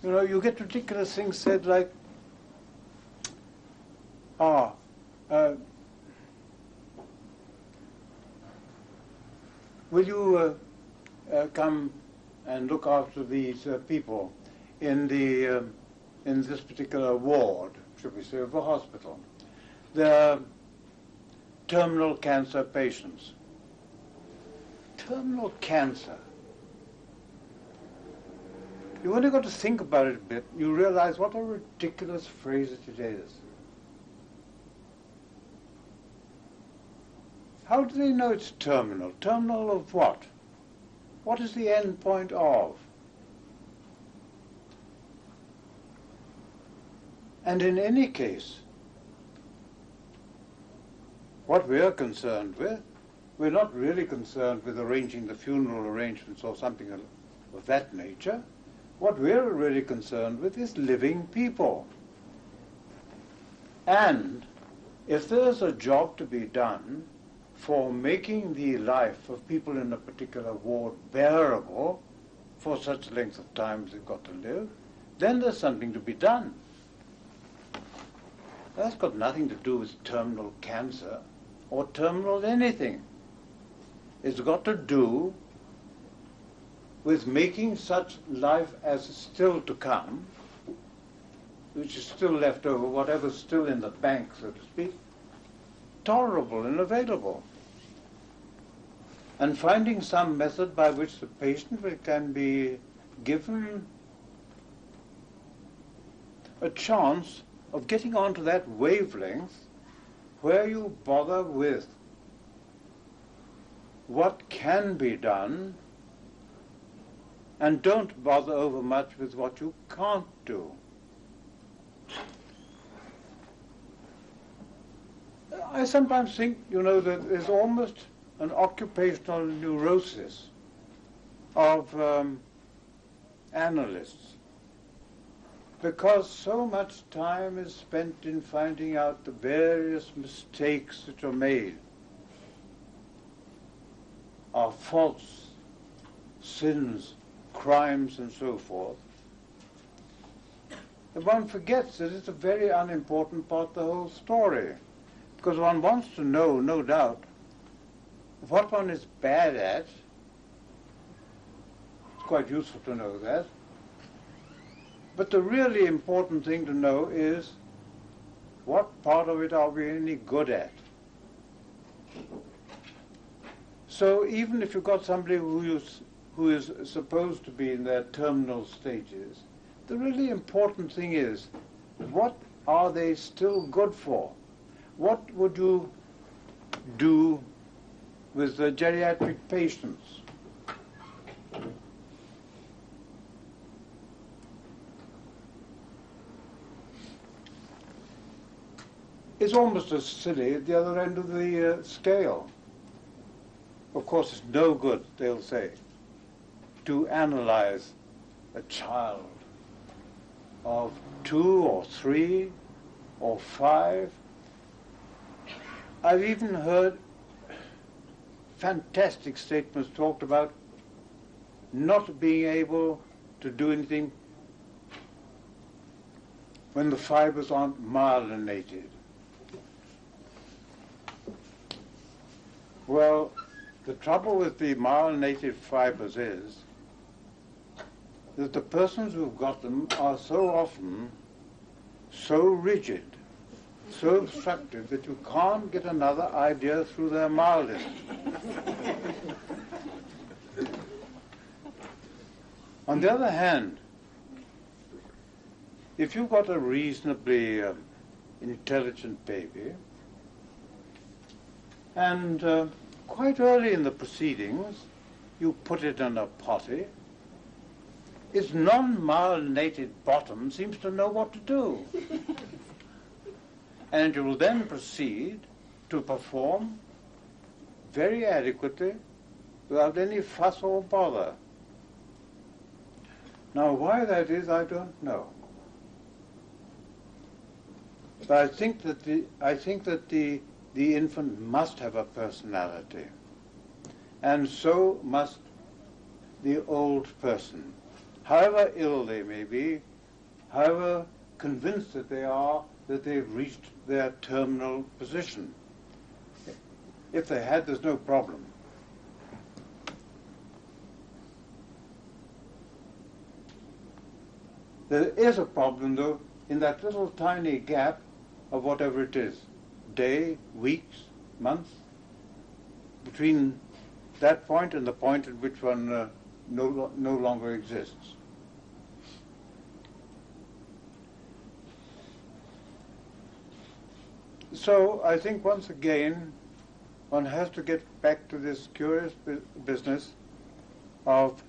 You know, you get ridiculous things said like, will you come and look after these people in the in this particular ward, should we say, of a hospital? They're terminal cancer patients. Terminal cancer. You only got to think about it a bit, you realize what a ridiculous phrase it is. How do they know it's terminal? Terminal of what? What is the end point of? And in any case, what we're concerned with, we're not really concerned with arranging the funeral arrangements or something of that nature. What we're really concerned with is living people. And if there's a job to be done for making the life of people in a particular ward bearable for such length of time as they've got to live, then there's something to be done. That's got nothing to do with terminal cancer or terminal anything. It's got to do with making such life as is still to come, which is still left over, whatever's still in the bank, so to speak, tolerable and available. And finding some method by which the patient can be given a chance of getting onto that wavelength where you bother with what can be done and don't bother over much with what you can't do. I sometimes think, you know, that there's almost an occupational neurosis of analysts, because so much time is spent in finding out the various mistakes that are made, are faults, sins, crimes, and so forth. And one forgets that it's a very unimportant part of the whole story, because one wants to know, no doubt, what one is bad at. It's quite useful to know that. But the really important thing to know is what part of it are we any good at. So even if you've got somebody who is supposed to be in their terminal stages, the really important thing is, what are they still good for? What would you do with the geriatric patients? It's almost as silly at the other end of the scale. Of course, it's no good, they'll say, to analyze a child of 2 or 3 or 5. I've even heard fantastic statements talked about not being able to do anything when the fibers aren't myelinated. Well, the trouble with the myelinated fibers is that the persons who've got them are so often so rigid, so obstructive, that you can't get another idea through their myelin. On the other hand, if you've got a reasonably intelligent baby, and quite early in the proceedings, you put it in a potty, its non-myelinated bottom seems to know what to do. And you will then proceed to perform very adequately without any fuss or bother. Now, why that is, I don't know. But I think that the infant must have a personality, and so must the old person. however ill they may be, however convinced that they are that they've reached their terminal position. If they had, there's no problem. There is a problem, though, in that little tiny gap of whatever it is, day, weeks, months, between that point and the point at which one no longer exists. So I think once again one has to get back to this curious business of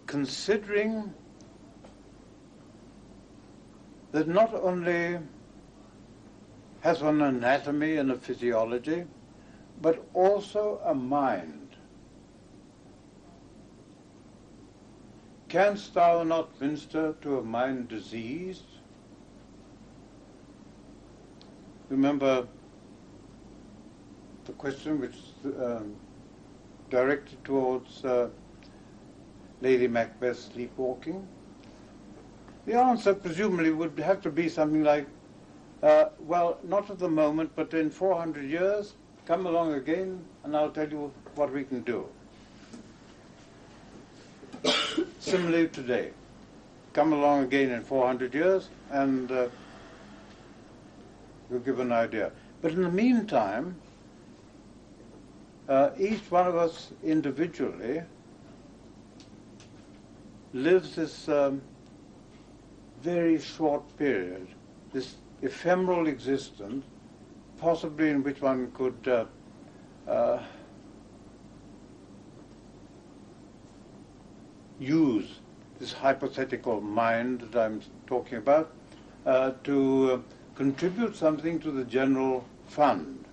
considering that not only has one an anatomy and a physiology, but also a mind. Canst thou not minister to a mind diseased? Remember the question which directed towards Lady Macbeth's sleepwalking? The answer presumably would have to be something like, well, not at the moment, but in 400 years, come along again and I'll tell you what we can do. Similarly today, come along again in 400 years and we'll give an idea. But in the meantime, each one of us individually lives this very short period, this ephemeral existence, possibly in which one could use this hypothetical mind that I'm talking about to contribute something to the general fund.